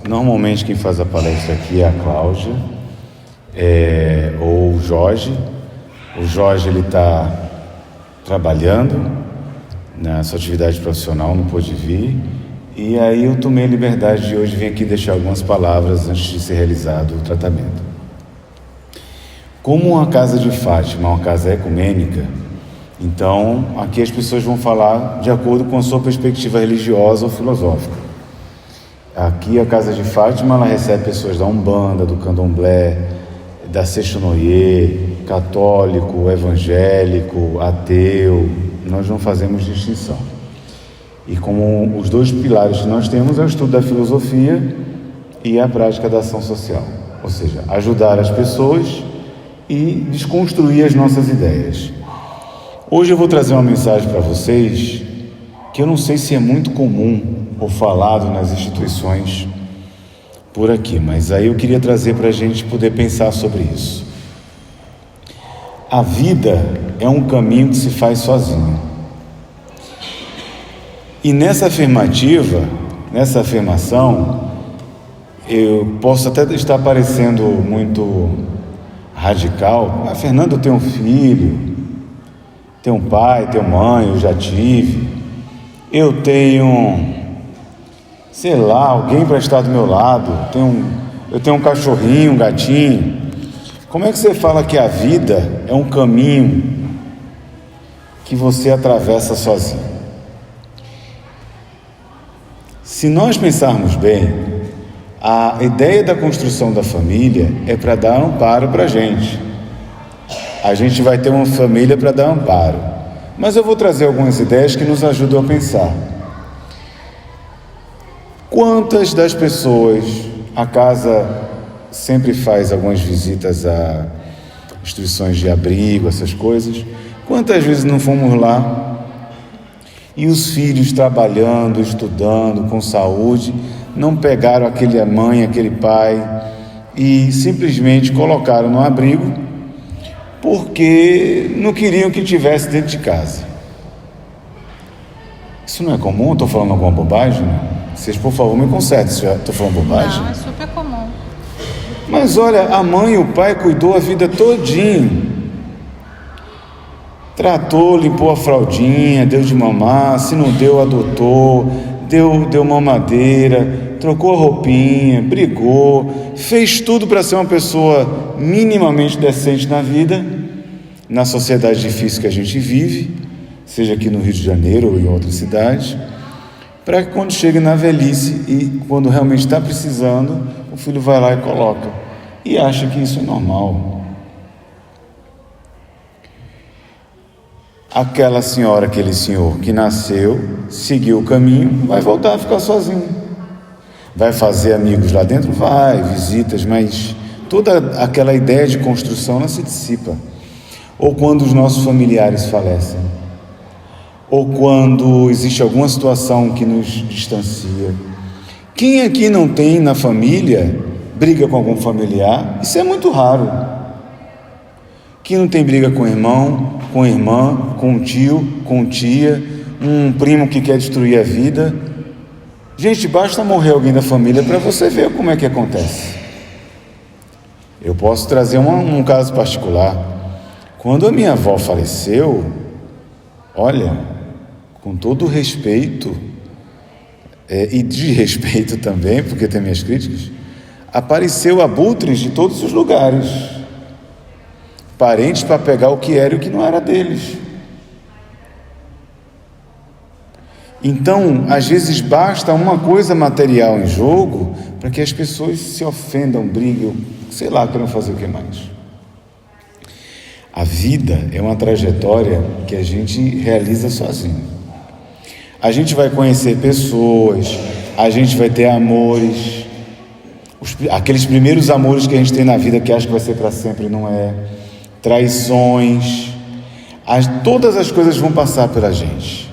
Normalmente quem faz a palestra aqui é a Cláudia, ou o Jorge. O Jorge ele está trabalhando na sua atividade profissional, não pôde vir. E aí eu tomei a liberdade de hoje vir aqui deixar algumas palavras antes de ser realizado o tratamento. Como uma casa de Fátima é uma casa ecumênica, então aqui as pessoas vão falar de acordo com a sua perspectiva religiosa ou filosófica. Aqui a casa de Fátima ela recebe pessoas da Umbanda, do Candomblé, da Sextonoye, católico, evangélico, ateu. Nós não fazemos distinção. E como os dois pilares que nós temos é o estudo da filosofia e a prática da ação social, ou seja, ajudar as pessoas e desconstruir as nossas ideias. Hoje eu vou trazer uma mensagem para vocês que eu não sei se é muito comum ou falado nas instituições por aqui, mas aí eu queria trazer para a gente poder pensar sobre isso. A vida é um caminho que se faz sozinho. E nessa afirmação, eu posso até estar parecendo muito radical. Ah, Fernando, tem um filho, tem um pai, tem uma mãe, eu já tive. Eu tenho, sei lá, alguém para estar do meu lado. Eu tenho um cachorrinho, um gatinho. Como é que você fala que a vida é um caminho que você atravessa sozinho? Se nós pensarmos bem, a ideia da construção da família é para dar amparo para a gente. A gente vai ter uma família para dar amparo. Mas eu vou trazer algumas ideias que nos ajudam a pensar. Quantas das pessoas, a casa sempre faz algumas visitas a instituições de abrigo, essas coisas, quantas vezes não fomos lá e os filhos trabalhando, estudando, com saúde, não pegaram aquela mãe, aquele pai e simplesmente colocaram no abrigo porque não queriam que tivesse dentro de casa. Isso não é comum? Estou falando alguma bobagem? Vocês, por favor, me consertem se estou falando bobagem. Não, é super comum. Mas olha, a mãe e o pai cuidou a vida todinha. Tratou, limpou a fraldinha, deu de mamar, se não deu, adotou, deu mamadeira, trocou a roupinha, brigou, fez tudo para ser uma pessoa minimamente decente na vida, na sociedade difícil que a gente vive, seja aqui no Rio de Janeiro ou em outra cidade, para que quando chegue na velhice e quando realmente está precisando, o filho vai lá e coloca, e acha que isso é normal. Aquela senhora, aquele senhor que nasceu, seguiu o caminho, vai voltar a ficar sozinho. Vai fazer amigos lá dentro? Vai, visitas, mas toda aquela ideia de construção ela se dissipa. Ou quando os nossos familiares falecem, ou quando existe alguma situação que nos distancia. Quem aqui não tem na família briga com algum familiar? Isso é muito raro. Quem não tem briga com irmão, com irmã, com tio, com tia, um primo que quer destruir a vida? Gente, basta morrer alguém da família para você ver como é que acontece. Eu posso trazer um caso particular. Quando a minha avó faleceu, olha, com todo o respeito, e desrespeito também, porque tem minhas críticas, apareceu abutres de todos os lugares. Parentes para pegar o que era e o que não era deles. Então, às vezes basta uma coisa material em jogo para que as pessoas se ofendam, briguem, sei lá, queiram fazer o que mais. A vida é uma trajetória que a gente realiza sozinho. A gente vai conhecer pessoas, a gente vai ter amores, aqueles primeiros amores que a gente tem na vida que acha que vai ser para sempre, não é. Traições, todas as coisas vão passar pela gente.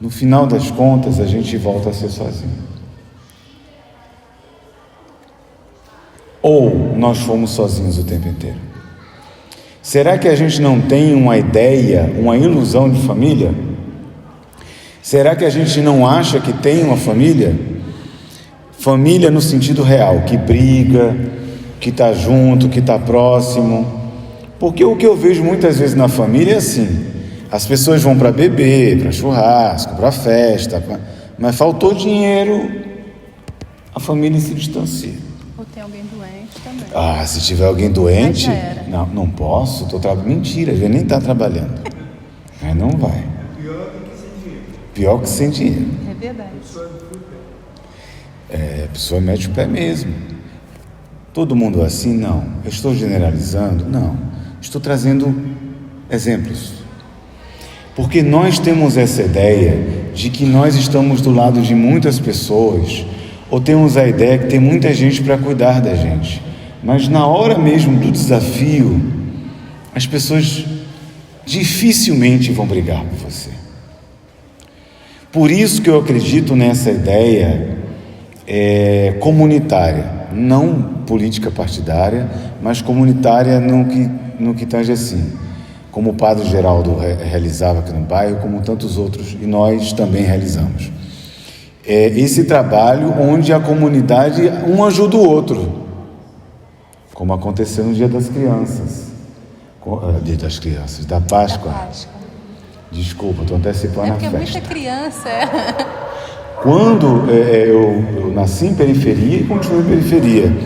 No final das contas, a gente volta a ser sozinho. Ou nós fomos sozinhos o tempo inteiro? Será que a gente não tem uma ideia, uma ilusão de família? Será que a gente não acha que tem uma família? Família no sentido real, que briga, que está junto, que está próximo. Porque o que eu vejo muitas vezes na família é assim: as pessoas vão para beber, para churrasco, para festa, mas faltou dinheiro, a família se distancia. Ou tem alguém doente também. Ah, se tiver alguém doente, Mas já era. não posso, mentira, ele nem está trabalhando. Aí não vai. Pior que sem dinheiro. É verdade. A pessoa mete o pé mesmo. Todo mundo é assim? Não. Eu estou generalizando? Não. Estou trazendo exemplos. Porque nós temos essa ideia de que nós estamos do lado de muitas pessoas, ou temos a ideia que tem muita gente para cuidar da gente. Mas na hora mesmo do desafio, as pessoas dificilmente vão brigar por você. Por isso que eu acredito nessa ideia comunitária, não política partidária, mas comunitária no que tange assim, como o Padre Geraldo realizava aqui no bairro, como tantos outros, e nós também realizamos. Esse trabalho onde a comunidade um ajuda o outro, como aconteceu no Dia das Crianças, da Páscoa. Desculpa, estou antecipando a festa. É porque é muita criança. Quando eu nasci em periferia e continuo em periferia,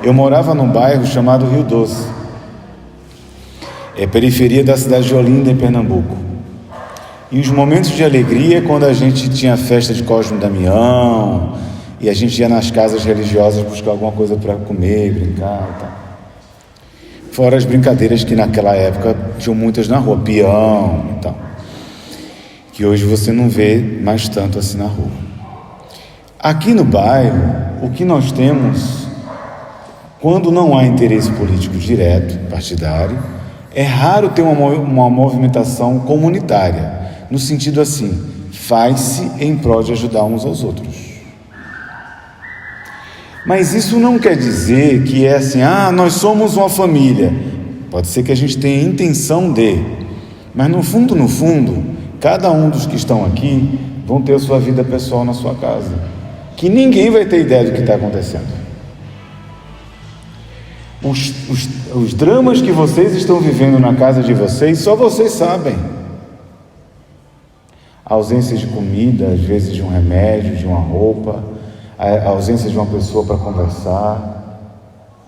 eu morava num bairro chamado Rio Doce, periferia da cidade de Olinda, em Pernambuco. E os momentos de alegria, quando a gente tinha festa de Cosme Damião, e a gente ia nas casas religiosas buscar alguma coisa para comer, brincar e tal. Fora as brincadeiras que naquela época tinham muitas na rua, peão e tal, que hoje você não vê mais tanto assim na rua. Aqui no bairro, o que nós temos, quando não há interesse político direto, partidário, é raro ter uma movimentação comunitária, no sentido assim, faz-se em prol de ajudar uns aos outros. Mas isso não quer dizer que é assim, nós somos uma família. Pode ser que a gente tenha intenção de, mas no fundo, cada um dos que estão aqui vão ter a sua vida pessoal na sua casa, que ninguém vai ter ideia do que está acontecendo. Os dramas que vocês estão vivendo na casa de vocês, só vocês sabem. A ausência de comida, às vezes de um remédio, de uma roupa, a ausência de uma pessoa para conversar,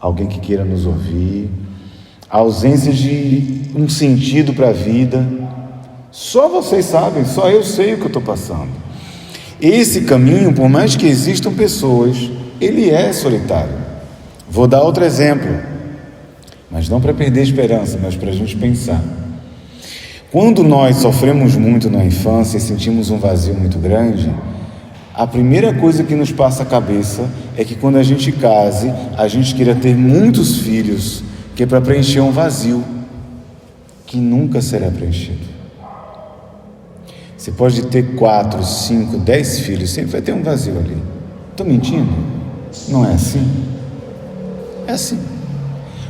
alguém que queira nos ouvir, a ausência de um sentido para a vida. Só vocês sabem, só eu sei o que eu estou passando. Esse caminho, por mais que existam pessoas, ele é solitário. Vou dar outro exemplo, mas não para perder a esperança, mas para a gente pensar. Quando nós sofremos muito na infância e sentimos um vazio muito grande, a primeira coisa que nos passa a cabeça é que quando a gente case, a gente queira ter muitos filhos, que é para preencher um vazio que nunca será preenchido. Você pode ter 4, 5, 10 filhos, sempre vai ter um vazio ali. Estou mentindo? Não é assim? É assim.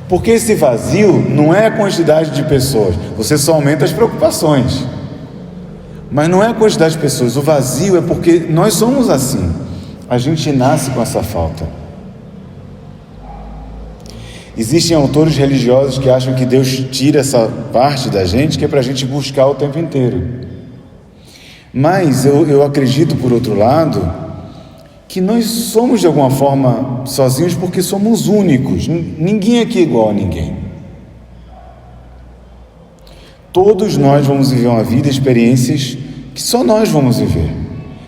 Porque esse vazio não é a quantidade de pessoas, você só aumenta as preocupações. Mas não é a quantidade de pessoas, o vazio é porque nós somos assim. A gente nasce com essa falta. Existem autores religiosos que acham que Deus tira essa parte da gente, que é para a gente buscar o tempo inteiro. Mas eu acredito, por outro lado, que nós somos de alguma forma sozinhos porque somos únicos. Ninguém aqui é igual a ninguém. Todos nós vamos viver uma vida, experiências que só nós vamos viver.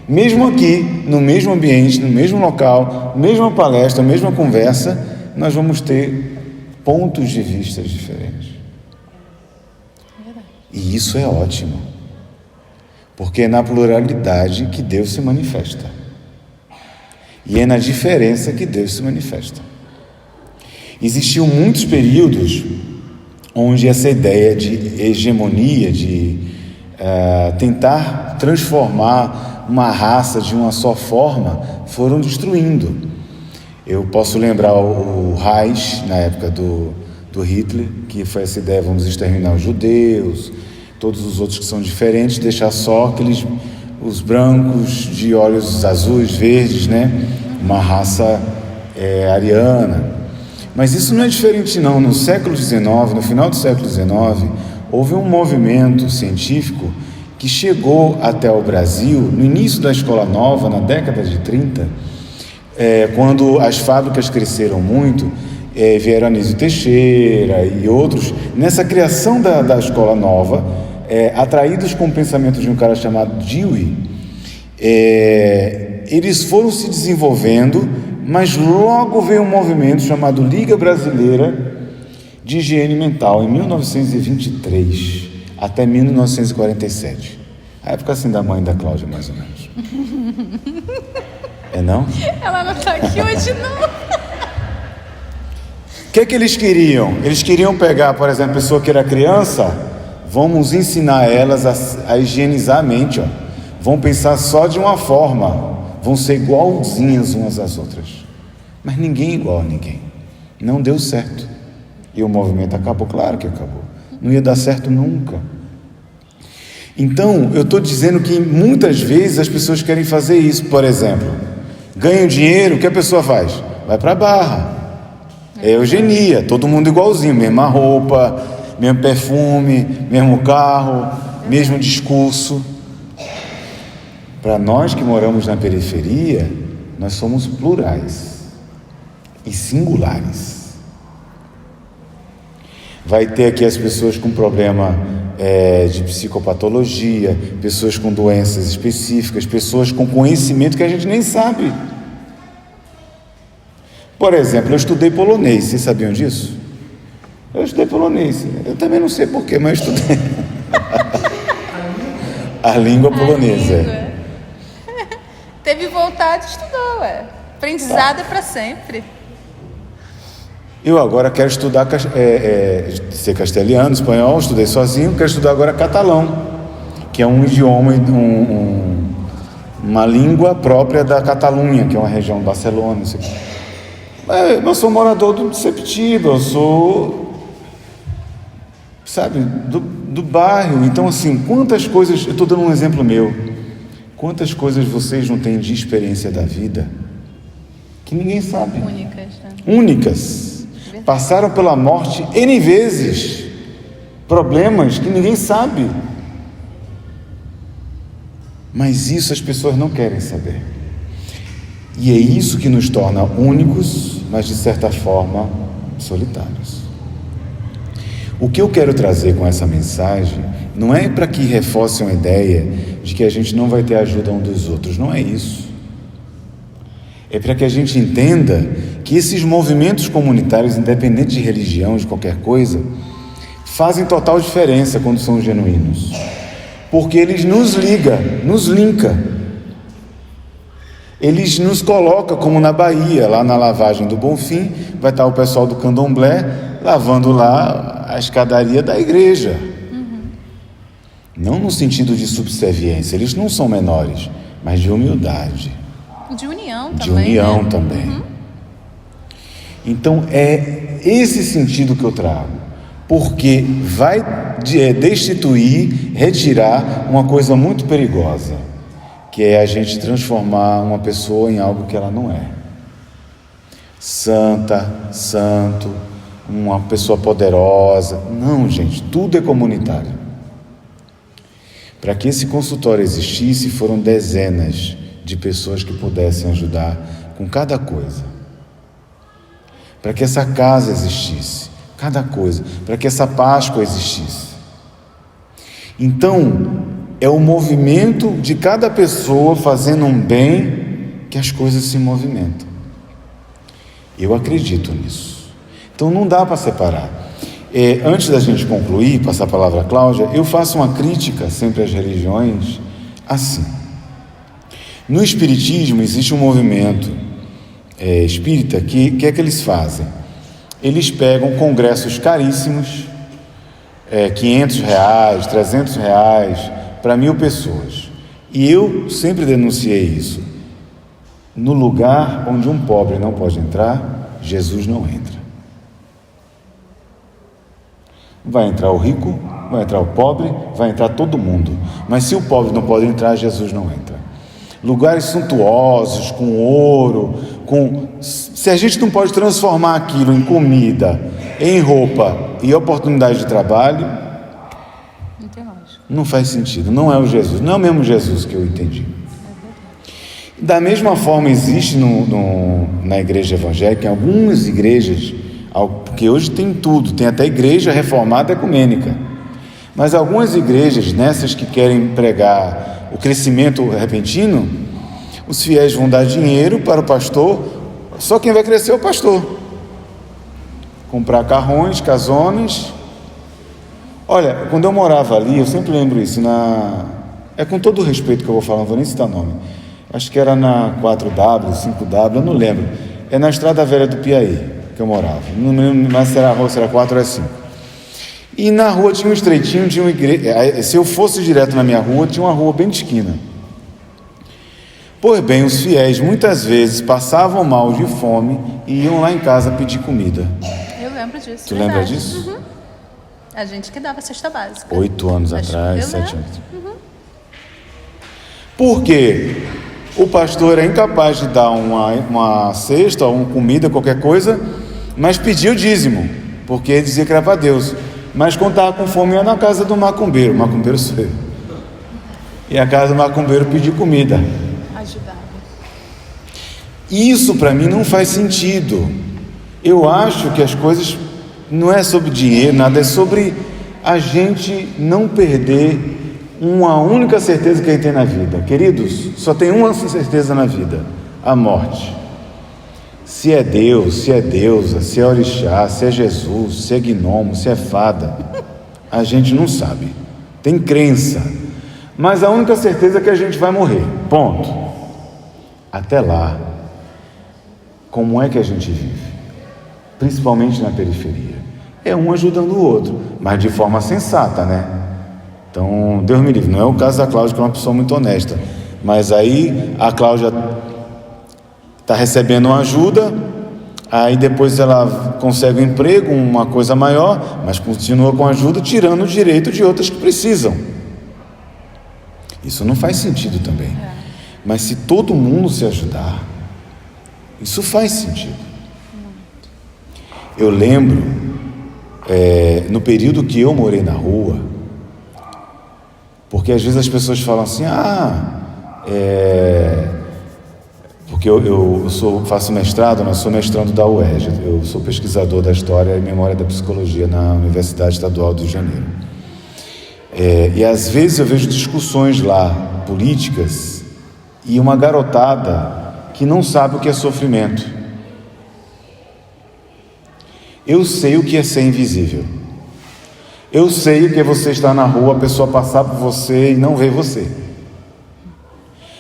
Mesmo aqui, no mesmo ambiente, no mesmo local, mesma palestra, mesma conversa, nós vamos ter pontos de vista diferentes. E isso é ótimo, porque é na pluralidade que Deus se manifesta. E é na diferença que Deus se manifesta. Existiam muitos períodos onde essa ideia de hegemonia, de tentar transformar uma raça de uma só forma, foram destruindo. Eu posso lembrar o Reich, na época do Hitler, que foi essa ideia, vamos exterminar os judeus, todos os outros que são diferentes, deixar só os brancos de olhos azuis, verdes, né? uma raça ariana. Mas isso não é diferente não. No século XIX, no final do século XIX, houve um movimento científico que chegou até o Brasil no início da Escola Nova, na década de 30, quando as fábricas cresceram muito, vieram Anísio Teixeira e outros, nessa criação da Escola Nova, atraídos com o pensamento de um cara chamado Dewey, eles foram se desenvolvendo, mas logo veio um movimento chamado Liga Brasileira de Higiene Mental, em 1923 até 1947. A época assim da mãe da Cláudia, mais ou menos. Não? Ela não está aqui hoje, não. O que eles queriam? Eles queriam pegar, por exemplo, a pessoa que era criança, vamos ensinar elas a higienizar a mente, ó. Vão pensar só de uma forma, vão ser igualzinhas umas às outras. Mas ninguém é igual a ninguém. Não deu certo. E o movimento acabou, claro que acabou. Não ia dar certo nunca. Então, eu estou dizendo que muitas vezes as pessoas querem fazer isso. Por exemplo, ganham dinheiro, o que a pessoa faz? Vai para a Barra. É eugenia, todo mundo igualzinho, mesma roupa, mesmo perfume, mesmo carro, mesmo discurso. Para nós que moramos na periferia, nós somos plurais e singulares. Vai ter aqui as pessoas com problema de psicopatologia, pessoas com doenças específicas, pessoas com conhecimento que a gente nem sabe. Por exemplo, eu estudei polonês, vocês sabiam disso? Eu estudei polonês, eu também não sei porquê, mas eu estudei a língua polonesa. Teve vontade, estudou, aprendizado é para sempre. Eu agora quero estudar, ser castelhano, espanhol, estudei sozinho, quero estudar agora catalão, que é um idioma, uma língua própria da Catalunha, que é uma região de Barcelona, não sei o que. Eu sou morador de Septiba, eu sou, do bairro. Então, assim, quantas coisas, eu estou dando um exemplo meu, quantas coisas vocês não têm de experiência da vida que ninguém sabe. Únicas, né? Únicas. Passaram pela morte N vezes, problemas que ninguém sabe. Mas isso as pessoas não querem saber. E é isso que nos torna únicos, mas de certa forma solitários. O que eu quero trazer com essa mensagem não é para que reforce uma ideia de que a gente não vai ter ajuda um dos outros, não é isso. É para que a gente entenda que esses movimentos comunitários, independente de religião, de qualquer coisa, fazem total diferença quando são genuínos. Porque eles nos linkam. Eles nos colocam, como na Bahia, lá na lavagem do Bonfim, vai estar o pessoal do Candomblé lavando lá a escadaria da igreja. Não no sentido de subserviência, eles não são menores, mas de humildade. De união também. De união, né? Também. Então é esse sentido que eu trago, porque vai destituir, retirar uma coisa muito perigosa, que é a gente transformar uma pessoa em algo que ela não é. Santo, uma pessoa poderosa. Não, gente, tudo é comunitário. Para que esse consultório existisse, foram dezenas de pessoas que pudessem ajudar com cada coisa. Para que essa casa existisse, cada coisa. Para que essa Páscoa existisse. Então, é o movimento de cada pessoa fazendo um bem que as coisas se movimentam. Eu acredito nisso. Então não dá para separar. Antes da gente concluir, passar a palavra à Cláudia, eu faço uma crítica sempre às religiões assim. No Espiritismo existe um movimento espírita que é que eles fazem? Eles pegam congressos caríssimos, R$500, R$300, para 1.000 pessoas. E eu sempre denunciei isso. No lugar onde um pobre não pode entrar, Jesus não entra. Vai entrar o rico, vai entrar o pobre, vai entrar todo mundo. Mas se o pobre não pode entrar, Jesus não entra. lugares suntuosos, com ouro, se a gente não pode transformar aquilo em comida, em roupa e oportunidade de trabalho, Não tem lógica. não faz sentido, não é o Jesus, não é o mesmo Jesus que eu entendi. Da mesma forma existe na igreja evangélica, em algumas igrejas, porque hoje tem tudo, tem até igreja reformada ecumênica, mas algumas igrejas, nessas que querem pregar o crescimento repentino, os fiéis vão dar dinheiro para o pastor, só quem vai crescer é o pastor. Comprar carrões, casonas. Olha, quando eu morava ali, eu sempre lembro isso, é com todo o respeito que eu vou falar, não vou nem citar nome, acho que era na 4W, 5W, eu não lembro, é na Estrada Velha do Piaí que eu morava, não me lembro mais se era a rua, se era 4 ou 5. E na rua tinha um estreitinho, tinha uma igreja. Se eu fosse direto na minha rua, tinha uma rua bem de esquina. Pois bem, os fiéis muitas vezes passavam mal de fome e iam lá em casa pedir comida. Eu lembro disso. Tu lembra disso? Uhum. A gente que dava cesta básica. 8 anos Acho atrás, que eu 7 anos. Por quê? O pastor era incapaz de dar uma cesta, uma comida, qualquer coisa, mas pedia o dízimo, porque ele dizia que era para Deus. Mas quando estava com fome, ia na casa do macumbeiro. O macumbeiro sou eu. E a casa do macumbeiro pediu comida. Ajudava. Isso para mim não faz sentido. Eu acho que as coisas não é sobre dinheiro, nada, é sobre a gente não perder uma única certeza que a gente tem na vida. Queridos, só tem uma certeza na vida: a morte. Se é Deus, se é deusa, se é orixá, se é Jesus, se é gnomo, se é fada, a gente não sabe. Tem crença, mas a única certeza é que a gente vai morrer, ponto. Até lá, como é que a gente vive? Principalmente na periferia. É um ajudando o outro, mas de forma sensata, né? Então, Deus me livre, não é o caso da Cláudia, que é uma pessoa muito honesta, mas aí a Cláudia está recebendo uma ajuda, aí depois ela consegue um emprego, uma coisa maior, mas continua com ajuda, tirando o direito de outras que precisam. Isso não faz sentido também. Mas se todo mundo se ajudar, isso faz sentido. Eu lembro, no período que eu morei na rua, porque às vezes as pessoas falam assim, porque eu faço mestrado, mas sou mestrando da UERJ, eu sou pesquisador da história e memória da psicologia na Universidade Estadual do Rio de Janeiro. E às vezes eu vejo discussões lá, políticas, e uma garotada que não sabe o que é sofrimento. Eu sei o que é ser invisível. Eu sei o que é você estar na rua, a pessoa passar por você e não ver você.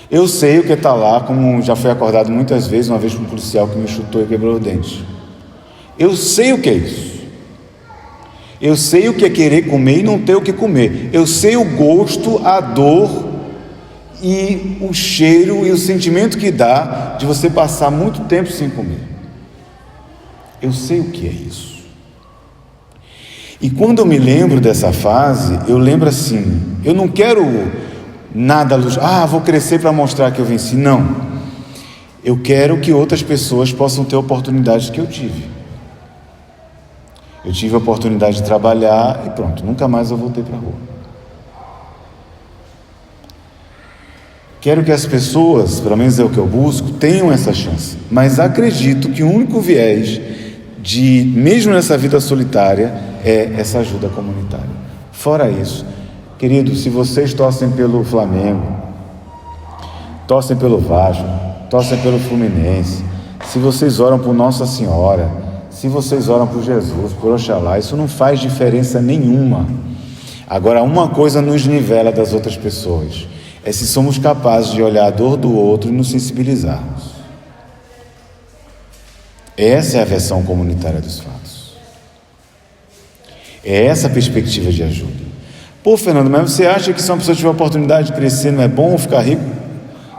Eu sei o que é estar lá, como já foi acordado muitas vezes, uma vez por um policial que me chutou e quebrou o dente. Eu sei o que é isso. Eu sei o que é querer comer e não ter o que comer. Eu sei o gosto, a dor e o cheiro e o sentimento que dá de você passar muito tempo sem comer. Eu sei o que é isso. E quando eu me lembro dessa fase, eu lembro assim, eu não quero nada, vou crescer para mostrar que eu venci. Não. Eu quero que outras pessoas possam ter oportunidades que eu tive. Eu tive a oportunidade de trabalhar e pronto, nunca mais eu voltei para a rua. Quero que as pessoas, pelo menos é o que eu busco, tenham essa chance. Mas acredito que o único viés mesmo nessa vida solitária, é essa ajuda comunitária. Fora isso, queridos, se vocês torcem pelo Flamengo, torcem pelo Vasco, torcem pelo Fluminense, se vocês oram por Nossa Senhora, se vocês oram por Jesus, por Oxalá, isso não faz diferença nenhuma. Agora, uma coisa nos nivela das outras pessoas, é se somos capazes de olhar a dor do outro e nos sensibilizarmos. Essa é a versão comunitária dos fatos. É essa a perspectiva de ajuda. Pô, Fernando, mas você acha que se uma pessoa tiver a oportunidade de crescer, não é bom ficar rico?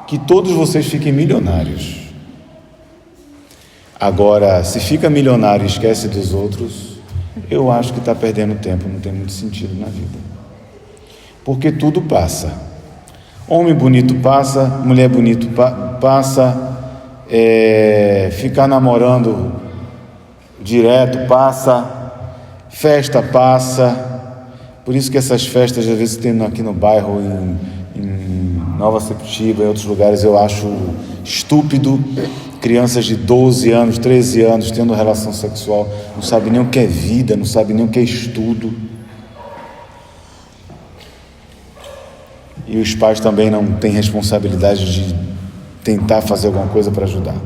Que todos vocês fiquem milionários. Agora, se fica milionário e esquece dos outros, eu acho que está perdendo tempo, não tem muito sentido na vida. Porque tudo passa. Homem bonito passa, mulher bonito passa, ficar namorando direto passa, festa passa. Por isso que essas festas, às vezes, tem aqui no bairro, em Nova Sepetiba, em outros lugares, eu acho estúpido. Crianças de 12 anos, 13 anos tendo relação sexual, não sabe nem o que é vida, não sabe nem o que é estudo. E os pais também não têm responsabilidade de tentar fazer alguma coisa para ajudar.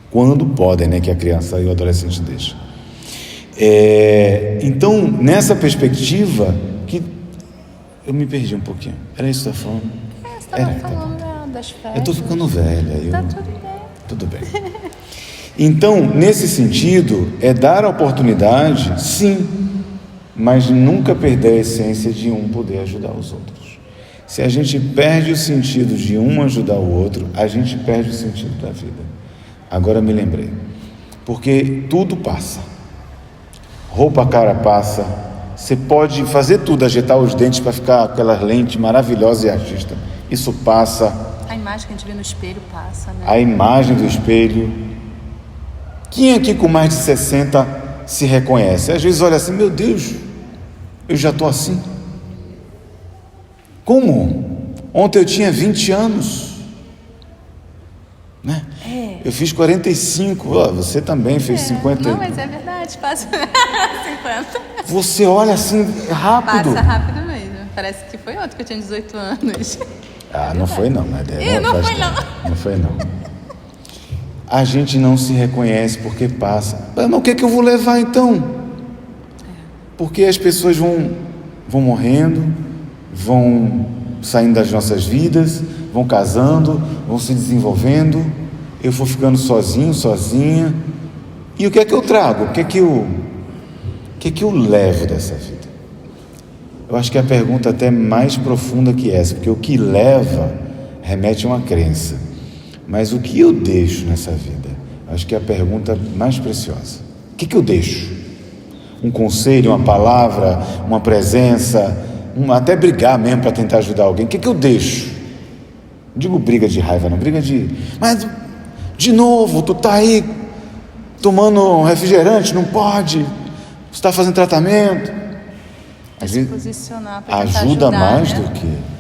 Quando podem, né, que a criança e o adolescente deixam. Então, nessa perspectiva, que eu me perdi um pouquinho. Era isso que você estava falando? Você estava falando das festas. Eu estou ficando velha. Tá tudo bem. Tudo bem. Então, nesse sentido, dar a oportunidade, sim, mas nunca perder a essência de um poder ajudar os outros. Se a gente perde o sentido de um ajudar o outro, a gente perde o sentido da vida. Agora me lembrei. Porque tudo passa. Roupa cara passa. Você pode fazer tudo, ajeitar os dentes para ficar aquela lente maravilhosa e artista. Isso passa. A imagem que a gente vê no espelho passa, né? A imagem do espelho. Quem aqui com mais de 60 se reconhece? Às vezes olha assim, meu Deus, eu já estou assim. Como? Ontem eu tinha 20 anos. Né? Eu fiz 45, você também fez 50. Não, mas é verdade, passa 50. Você olha assim rápido. Passa rápido mesmo. Parece que foi ontem que eu tinha 18 anos. Não foi não, mas não foi não. Não foi não. A gente não se reconhece porque passa. Mas o que é que eu vou levar então? Porque as pessoas vão morrendo, vão saindo das nossas vidas, vão casando, vão se desenvolvendo. Eu vou ficando sozinho, sozinha. E o que é que eu trago? O que é que eu levo dessa vida? Eu acho que a pergunta até mais profunda que essa, porque o que leva remete a uma crença. Mas o que eu deixo nessa vida? Eu acho que é a pergunta mais preciosa. O que eu deixo? Um conselho, uma palavra, uma presença, até brigar mesmo para tentar ajudar alguém. O que eu deixo? Não digo briga de raiva, não, briga de... Mas, de novo, tu tá aí tomando refrigerante, não pode. Você está fazendo tratamento. Às vezes, posicionar para ajuda ajudar, mais né? do que...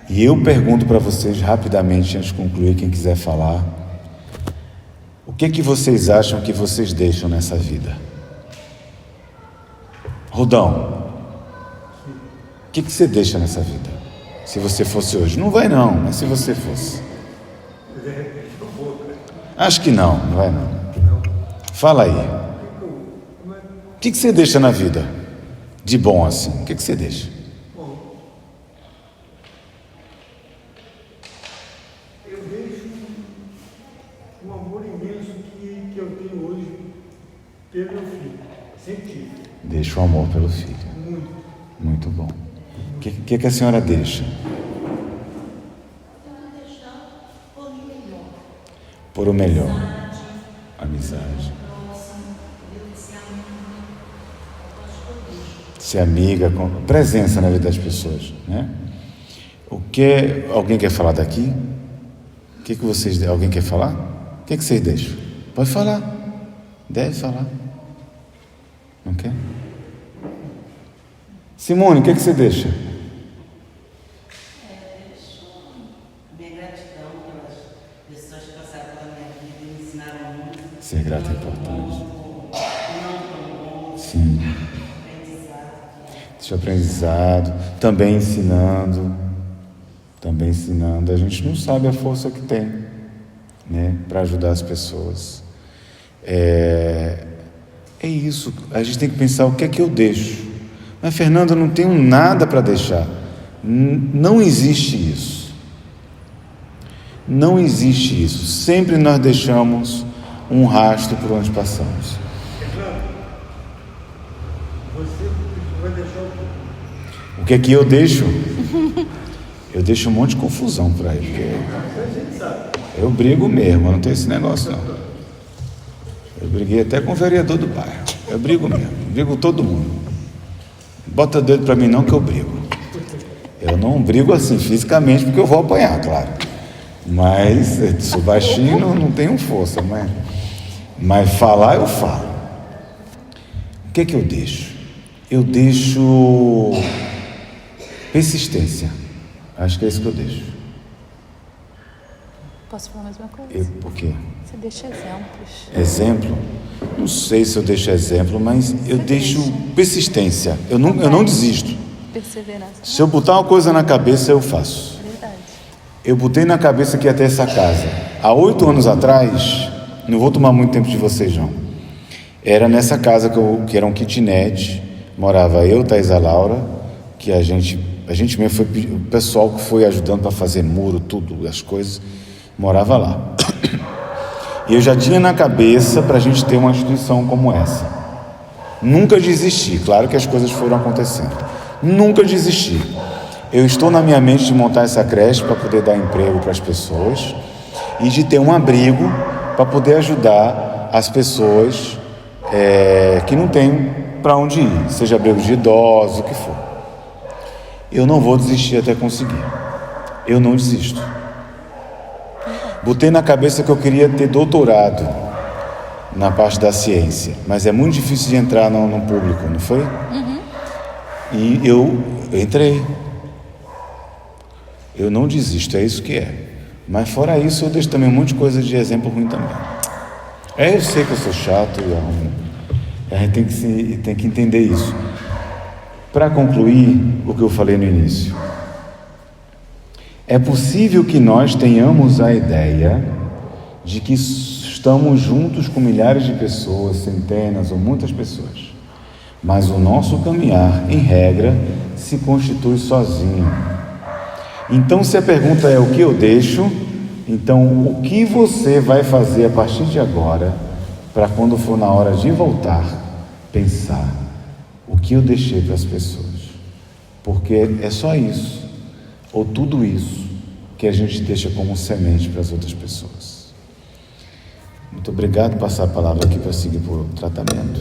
E eu pergunto para vocês rapidamente, antes de concluir, quem quiser falar, o que vocês acham que vocês deixam nessa vida? Rodão, o que você deixa nessa vida? Se você fosse hoje. Não vai não, mas se você fosse. Acho que não vai não. Fala aí. O que você deixa na vida? De bom assim, o que você deixa? Eu deixo um amor imenso que eu tenho hoje pelo meu filho. Sempre tive. Deixa o amor pelo filho. Muito. Muito bom. O que a senhora deixa? Por o melhor. Amizade. Ser amiga, com presença na vida das pessoas, né? Alguém quer falar daqui? Alguém quer falar? O que vocês deixam? Pode falar. Deve falar. Não quer? Simone, o que você deixa? Deixo minha gratidão pelas pessoas que passaram pela minha vida e me ensinaram muito. Ser grato é importante. Não tão bom. Sim. Deixa aprendizado. Também ensinando. A gente não sabe a força que tem, né, para ajudar as pessoas. É isso. A gente tem que pensar o que é que eu deixo. Mas, Fernanda, eu não tenho nada para deixar. Não existe isso. Não existe isso. Sempre nós deixamos um rastro por onde passamos. Você vai deixar O que é que eu deixo? Eu deixo um monte de confusão por aí, porque eu brigo mesmo, eu não tenho esse negócio não. Eu briguei até com o vereador do bairro. Eu brigo mesmo, brigo com todo mundo. Bota dedo para mim não que eu brigo. Eu não brigo assim fisicamente porque eu vou apanhar, claro. Mas sou baixinho, não tenho força, mas falar eu falo. O que é que eu deixo? Eu deixo persistência. Acho que é isso que eu deixo. Posso falar mais uma coisa? Por quê? Você deixa exemplos. Exemplo? Não sei se eu deixo exemplo, mas eu deixo persistência. Eu não desisto. Perseverança. Se eu botar uma coisa na cabeça, eu faço. Verdade. Eu botei na cabeça que ia ter essa casa. Há 8 anos atrás, não vou tomar muito tempo de vocês, não. Era nessa casa que era um kitnet. Morava eu, Thaís, a Laura, que a gente mesmo foi o pessoal que foi ajudando para fazer muro, tudo, as coisas, morava lá. E eu já tinha na cabeça para a gente ter uma instituição como essa. Nunca desisti, claro que as coisas foram acontecendo. Nunca desisti. Eu estou na minha mente de montar essa creche para poder dar emprego para as pessoas e de ter um abrigo para poder ajudar as pessoas que não têm para onde ir, seja abrigo de idosos, o que for. Eu não vou desistir até conseguir. Eu não desisto. Botei na cabeça que eu queria ter doutorado na parte da ciência, mas é muito difícil de entrar no público, não foi? E eu entrei. Eu não desisto, é isso que é. Mas fora isso, eu deixo também um monte de coisa de exemplo ruim também. Eu sei que eu sou chato, a gente tem que entender isso. Para concluir o que eu falei no início, é possível que nós tenhamos a ideia de que estamos juntos com milhares de pessoas, centenas ou muitas pessoas, mas o nosso caminhar, em regra, se constitui sozinho. Então, se a pergunta é o que eu deixo, então o que você vai fazer a partir de agora para quando for na hora de voltar, pensar o que eu deixei para as pessoas? Porque é só isso, ou tudo isso, que a gente deixa como semente para as outras pessoas. Muito obrigado por passar a palavra aqui para seguir por tratamento.